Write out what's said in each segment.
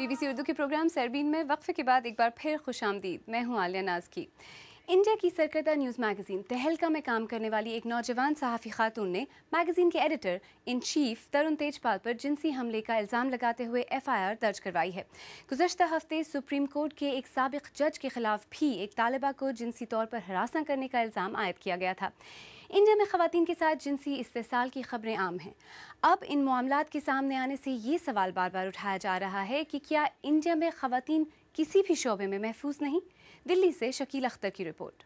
BBC Urdu के programme Sairbeen में वक्फे के बाद एक बार फिर खुशामदीद। मैं हूं आलिया नाज की। इंडिया की सरकर्दा न्यूज़ मैगज़ीन तहलका में काम करने वाली एक नौजवान सहाफ़ी खातून ने मैगज़ीन के एडिटर इन चीफ तरुण तेजपाल पर जिनसी हमले का इल्ज़ाम लगाते हुए FIR दर्ज करवाई है। गुज़श्ता हफ्ते सुप्रीम कोर्ट के एक साबिक जज के खिलाफ भी एक तालिबा को जिनसी तौर पर हरासा करने का इल्ज़ाम आयद किया गया था। इंडिया में ख़वातीन के साथ जिनसी इस्तेसाल की खबरें आम हैं। अब इन मामलात के सामने आने से ये सवाल बार बार उठाया जा रहा है कि क्या इंडिया में ख़वातीन किसी भी शोबे में महफूज नहीं। दिल्ली से शकील अख्तर की रिपोर्ट।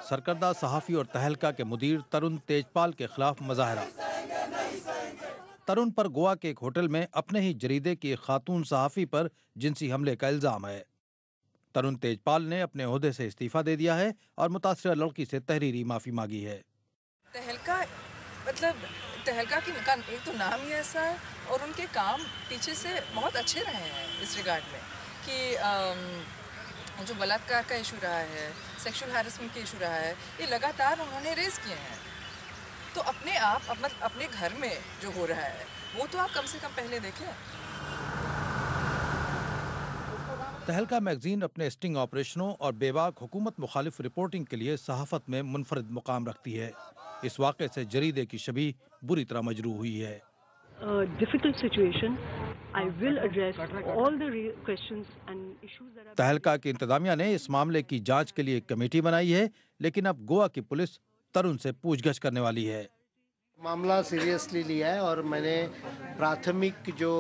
सरकर्दा सहाफ़ी और तहलका के मुदीर तरुण तेजपाल के खिलाफ मुजाहरा। तरुण पर गोवा के एक होटल में अपने ही जरीदे की खातून सहाफ़ी पर जिनसी हमले का इल्जाम है। तरुण तेजपाल ने अपने ओहदे से इस्तीफा दे दिया है और मुतासरा लड़की से तहरीरी माफी मांगी है। तहलका की एक तो नाम ही ऐसा है और उनके काम पीछे से बहुत अच्छे रहे हैं इस रिगार्ड में कि जो बलात्कार का इशू रहा है, सेक्सुअल हैरेसमेंट का इशू रहा है, ये लगातार उन्होंने रेज किए हैं। तो अपने आप अपने घर में जो हो रहा है वो तो आप कम से कम पहले देखें। तहलका मैगजीन अपने स्टिंग ऑपरेशनों और बेबाक हुकूमत मुखालिफ रिपोर्टिंग के लिए सहाफत में मुनफरिद मुकाम रखती है। इस वाक़े से जरीदे की छवि बुरी तरह मजरूह हुई है। तहलका की इंतजामिया ने इस मामले की जांच के लिए एक कमेटी बनाई है, लेकिन अब गोवा की पुलिस तरुण से पूछगछ करने वाली है। मामला सीरियसली लिया है और मैंने प्राथमिक जो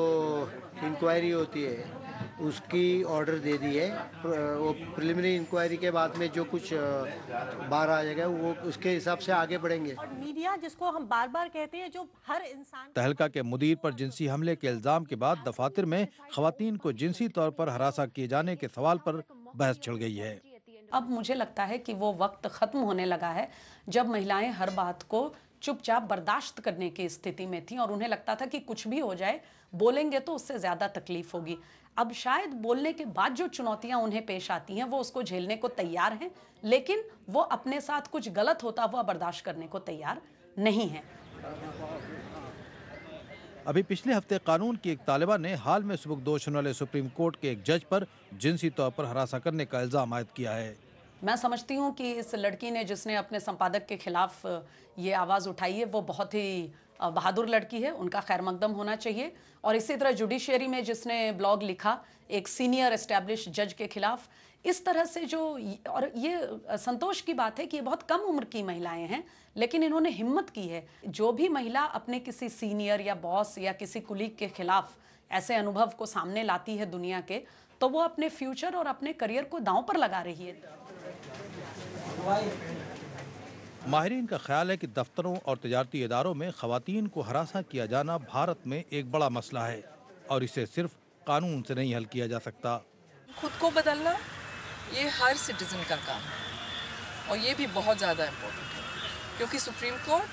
इंक्वायरी होती है उसकी ऑर्डर दे दी है। वो प्रिलिमिनरी इंक्वायरी के बाद में जो कुछ बाहर आ जाएगा वो उसके हिसाब से आगे बढ़ेंगे। और मीडिया जिसको हम बार बार कहते हैं, जो हर इंसान। तहलका के मुदीर पर जिनसी हमले के इल्जाम के बाद दफातर में खवातीन को जिनसी तौर पर हरासा किए जाने के सवाल पर बहस छिड़ गई है। अब मुझे लगता है कि वो वक्त खत्म होने लगा है जब महिलाएं हर बात को चुपचाप बर्दाश्त करने की स्थिति में थी और उन्हें लगता था कि कुछ भी हो जाए, बोलेंगे तो उससे ज्यादा तकलीफ होगी। अब शायद बोलने के बाद जो चुनौतियां उन्हें पेश आती हैं वो उसको झेलने को तैयार हैं, लेकिन वो अपने साथ कुछ गलत होता हुआ बर्दाश्त करने को तैयार नहीं है। अभी पिछले हफ्ते कानून की एक तालिबा ने हाल में सुबुकदोश होने वाले सुप्रीम कोर्ट के एक जज पर जिनसी तौर पर हरासा करने का इल्जाम आयद किया है। मैं समझती हूँ कि इस लड़की ने जिसने अपने संपादक के खिलाफ ये आवाज़ उठाई है वो बहुत ही बहादुर लड़की है, उनका खैर मकदम होना चाहिए। और इसी तरह जुडिशरी में जिसने ब्लॉग लिखा एक सीनियर एस्टैब्लिश जज के खिलाफ, इस तरह से जो, और ये संतोष की बात है कि ये बहुत कम उम्र की महिलाएं हैं, लेकिन इन्होंने हिम्मत की है। जो भी महिला अपने किसी सीनियर या बॉस या किसी कुलीग के खिलाफ ऐसे अनुभव को सामने लाती है दुनिया के, तो वो अपने फ्यूचर और अपने करियर को दांव पर लगा रही है। माहिरीन का ख्याल है कि दफ्तरों और तजारती इदारों में खवातीन को हरासा किया जाना भारत में एक बड़ा मसला है और इसे सिर्फ कानून से नहीं हल किया जा सकता। खुद को बदलना ये हर सिटीजन का काम है और ये भी बहुत ज़्यादा इम्पोर्टेंट है, क्योंकि सुप्रीम कोर्ट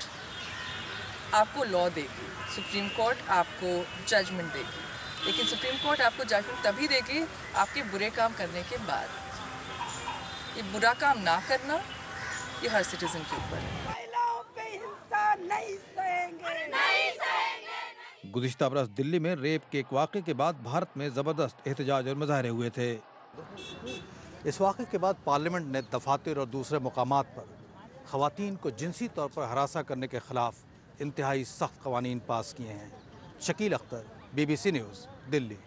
आपको लॉ देगी, सुप्रीम कोर्ट आपको जजमेंट देगी, लेकिन सुप्रीम कोर्ट आपको जजमेंट तभी देगी आपके बुरे काम करने के बाद। ये बुरा काम ना करना ये हर सिटीजन के ऊपर है। गुज़िश्ता बरस दिल्ली में रेप के एक वाक़े के बाद भारत में ज़बरदस्त एहतजाज और मुजाहरे हुए थे। इस वाक़े के बाद पार्लियामेंट ने दफातर और दूसरे मुकामात पर ख़वातीन को जिनसी तौर पर हरासा करने के खिलाफ इंतहाई सख्त क़वानीन पास किए हैं। Shakeel Akhtar, BBC news, Delhi.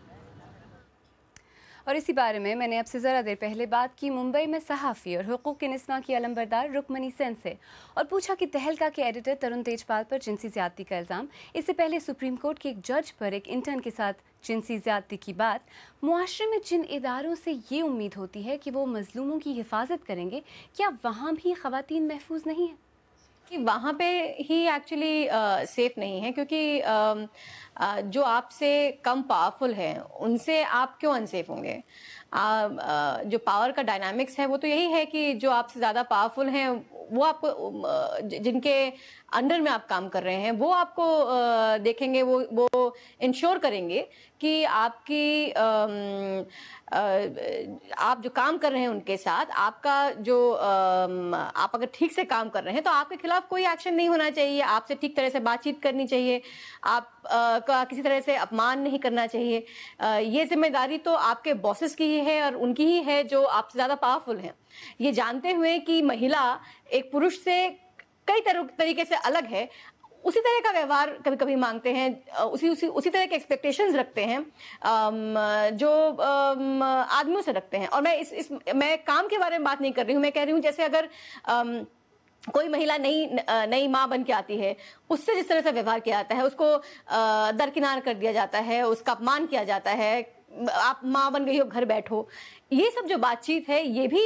और इसी बारे में मैंने अब से ज़रा देर पहले बात की मुंबई में सहाफ़ी और हुकूक़ निस्वा की अलमबरदार रुकमनी सेन से और पूछा कि तहलका के एडिटर तरुण तेजपाल पर जिनसी ज़्यादती का इल्ज़ाम, इससे पहले सुप्रीम कोर्ट के एक जज पर एक इंटर्न के साथ जिनसी ज़्यादती की बात, मुआशरे में जिन इदारों से ये उम्मीद होती है कि वो मज़लूमों की हिफाजत करेंगे, क्या वहाँ भी ख़वातीन महफूज नहीं हैं? कि वहाँ पे ही एक्चुअली सेफ नहीं है, क्योंकि जो आपसे कम पावरफुल हैं उनसे आप क्यों अनसेफ होंगे। जो पावर का डायनामिक्स है वो तो यही है कि जो आपसे ज़्यादा पावरफुल हैं वो आपको जिनके अंडर में आप काम कर रहे हैं वो आपको देखेंगे, वो इंश्योर करेंगे कि आपकी आप जो काम कर रहे हैं उनके साथ आपका जो आप अगर ठीक से काम कर रहे हैं तो आपके खिलाफ कोई एक्शन नहीं होना चाहिए, आपसे ठीक तरह से बातचीत करनी चाहिए, आप का किसी तरह से अपमान नहीं करना चाहिए। ये जिम्मेदारी तो आपके बॉसेस की ही है और उनकी ही है जो आपसे ज़्यादा पावरफुल हैं। ये जानते हुए कि महिला एक पुरुष से कई तरीके से अलग है, उसी तरह का व्यवहार कभी कभी मांगते हैं, उसी तरह के एक्सपेक्टेशंस रखते हैं जो आदमियों से रखते हैं। और मैं काम के बारे में बात नहीं कर रही हूँ, मैं कह रही हूँ जैसे अगर कोई महिला नई माँ बन के आती है, उससे जिस तरह से व्यवहार किया जाता है, उसको दरकिनार कर दिया जाता है, उसका अपमान किया जाता है, आप माँ बन गई हो घर बैठो, ये सब जो बातचीत है ये भी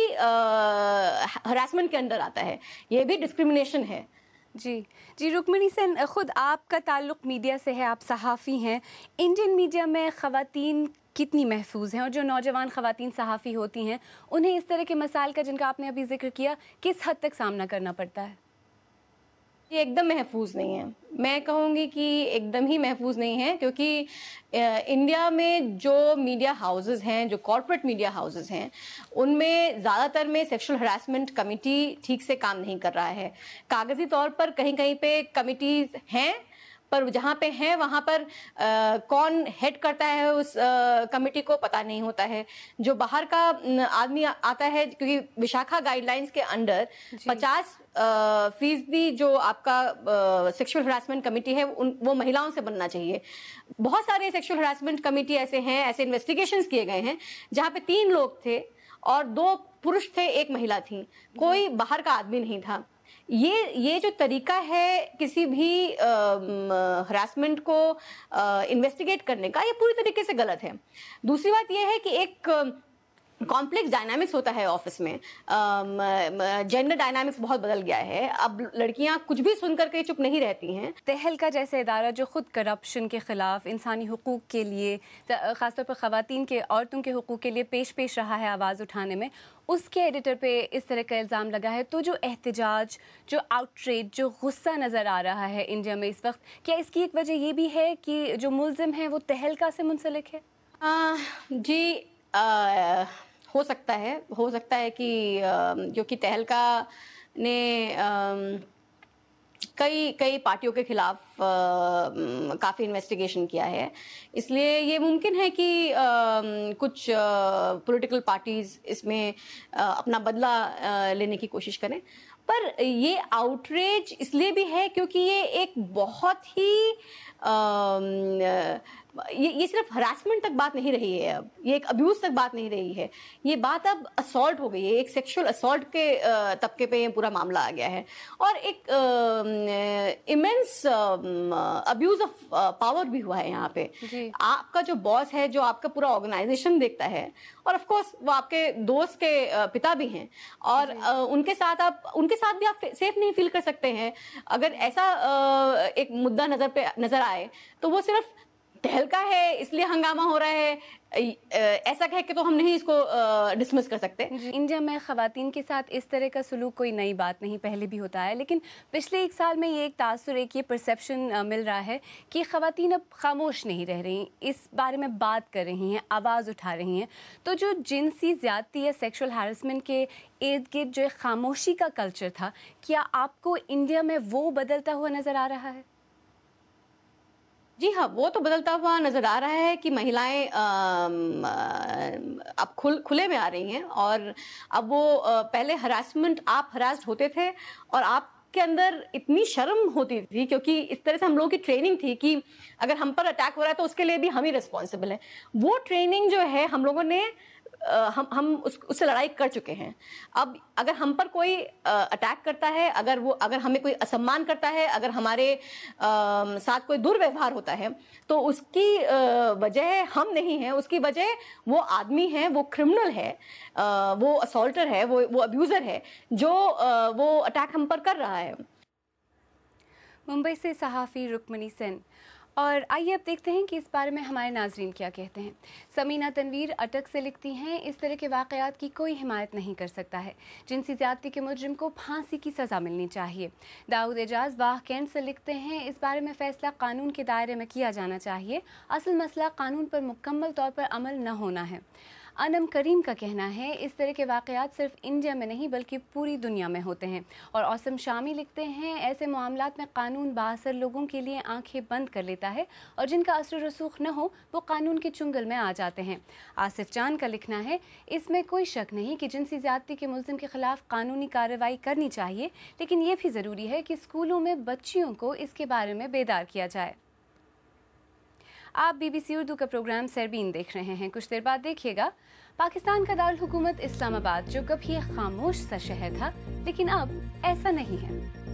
हरासमेंट के अंदर आता है, ये भी डिस्क्रिमिनेशन है। जी रुक्मिणी सेन, खुद आपका ताल्लुक़ मीडिया से है, आप सहाफ़ी हैं। इंडियन मीडिया में ख़वातीन कितनी महफूज हैं और जो नौजवान ख़वातीन सहाफ़ी होती हैं उन्हें इस तरह के मसाइल का जिनका आपने अभी जिक्र किया किस हद तक सामना करना पड़ता है? ये एकदम महफूज नहीं है, मैं कहूँगी कि एकदम ही महफूज नहीं है, क्योंकि इंडिया में जो मीडिया हाउसेस हैं, जो कॉर्पोरेट मीडिया हाउसेस हैं, उनमें ज़्यादातर में सेक्सुअल हरासमेंट कमिटी ठीक से काम नहीं कर रहा है। कागजी तौर पर कहीं कहीं पे कमिटीज़ हैं, पर जहाँ पे हैं वहाँ पर कौन हेड करता है उस कमेटी को पता नहीं होता है। जो बाहर का आदमी आता है, क्योंकि विशाखा गाइडलाइंस के अंडर 50% जो आपका सेक्सुअल हरासमेंट कमेटी है वो महिलाओं से बनना चाहिए। बहुत सारे सेक्सुअल हरासमेंट कमेटी ऐसे हैं, ऐसे इन्वेस्टिगेशंस किए गए हैं जहाँ पे 3 लोग थे और 2 पुरुष थे, 1 महिला थी, कोई बाहर का आदमी नहीं था। ये जो तरीका है किसी भी हरासमेंट को इन्वेस्टिगेट करने का, ये पूरी तरीके से गलत है। दूसरी बात ये है कि एक कॉम्प्लेक्स डायनामिक्स होता है ऑफिस में, जेंडर डायनामिक्स बहुत बदल गया है, अब लड़कियां कुछ भी सुन करके चुप नहीं रहती हैं। तहलका जैसे इदारा जो खुद करप्शन के ख़िलाफ़, इंसानी हुकूक के लिए, ख़ासतौर पर ख़वातीन के, औरतों के हुकूक के लिए पेश रहा है आवाज़ उठाने में, उसके एडिटर पे इस तरह का इल्ज़ाम लगा है, तो जो एहतजाज, जो आउटरेज, जो गुस्सा नज़र आ रहा है इंडिया में इस वक्त, क्या इसकी एक वजह ये भी है कि जो मुल्ज़िम है वो तहलका से मुंसलिक है? जी, हो सकता है कि क्योंकि तहलका ने कई पार्टियों के खिलाफ काफ़ी इन्वेस्टिगेशन किया है, इसलिए ये मुमकिन है कि कुछ पॉलिटिकल पार्टीज इसमें अपना बदला लेने की कोशिश करें। पर ये आउटरेज इसलिए भी है क्योंकि ये एक बहुत ही ये सिर्फ हरासमेंट तक बात नहीं रही है, अब ये एक अब्यूज़ तक बात नहीं रही है, ये बात अब असॉल्ट हो गई है, एक सेक्सुअल असॉल्ट के तबके पे ये पूरा मामला आ गया है और एक इमेंस अब्यूज़ ऑफ पावर भी हुआ है यहाँ पे। आपका जो बॉस है, जो आपका पूरा ऑर्गेनाइजेशन देखता है, और ऑफ कोर्स वो आपके दोस्त के पिता भी हैं, और उनके साथ भी आप सेफ नहीं फील कर सकते हैं। अगर ऐसा एक मुद्दा नजर आए तो वो सिर्फ तहलका है इसलिए हंगामा हो रहा है, ऐसा कह के तो हम नहीं इसको डिसमिस कर सकते। इंडिया में ख़वातीन के साथ इस तरह का सलूक कोई नई बात नहीं, पहले भी होता है, लेकिन पिछले 1 साल में ये एक तासुर, एक ये परसेप्शन मिल रहा है कि ख़वातीन अब खामोश नहीं रह रही, इस बारे में बात कर रही हैं, आवाज़ उठा रही हैं। तो जो जिनसी ज़्यादती या सेक्शुअल हैरेसमेंट के इर्द गिर्द जो खामोशी का कल्चर था, क्या आपको इंडिया में वो बदलता हुआ नज़र आ रहा है? जी हाँ, वो तो बदलता हुआ नज़र आ रहा है कि महिलाएं अब खुले में आ रही हैं, और अब वो पहले आप हरास्ड होते थे और आपके अंदर इतनी शर्म होती थी, क्योंकि इस तरह से हम लोगों की ट्रेनिंग थी कि अगर हम पर अटैक हो रहा है तो उसके लिए भी हम ही रिस्पॉन्सिबल हैं। वो ट्रेनिंग जो है हम लोगों ने हम उससे लड़ाई कर चुके हैं। अब अगर हम पर कोई अटैक करता है, अगर हमें कोई असम्मान करता है, अगर हमारे साथ कोई दुर्व्यवहार होता है, तो उसकी वजह हम नहीं हैं, उसकी वजह वो आदमी है, वो क्रिमिनल है, वो असॉल्टर है, वो अब्यूज़र है, जो वो अटैक हम पर कर रहा है। मुंबई से सहाफ़ी रुक्मिणी सेन, और आइए अब देखते हैं कि इस बारे में हमारे नाजरीन क्या कहते हैं। समीना तनवीर अटक से लिखती हैं, इस तरह के वाक़यात की कोई हिमायत नहीं कर सकता है। जिनसी ज़्यादती के मुजरिम को फांसी की सज़ा मिलनी चाहिए। दाऊद एजाज वाह कैंट से लिखते हैं, इस बारे में फ़ैसला कानून के दायरे में किया जाना चाहिए। असल मसला कानून पर मुकम्मल तौर पर अमल न होना है। अनम करीम का कहना है, इस तरह के वाक़यात सिर्फ इंडिया में नहीं बल्कि पूरी दुनिया में होते हैं। और औसम शामी लिखते हैं, ऐसे मामलात में कानून बाअसर लोगों के लिए आंखें बंद कर लेता है और जिनका असर रसूख न हो वो कानून के चुंगल में आ जाते हैं। आसिफ जान का लिखना है, इसमें कोई शक नहीं कि जिनसी ज़्यादती के मुल्ज़िम के ख़िलाफ़ कानूनी कार्रवाई करनी चाहिए, लेकिन ये भी ज़रूरी है कि स्कूलों में बच्चियों को इसके बारे में बेदार किया जाए। आप BBC उर्दू का प्रोग्राम सरबीन देख रहे हैं। कुछ देर बाद देखिएगा, पाकिस्तान का दारुल हुकूमत इस्लामाबाद जो कभी एक खामोश सा शहर था, लेकिन अब ऐसा नहीं है।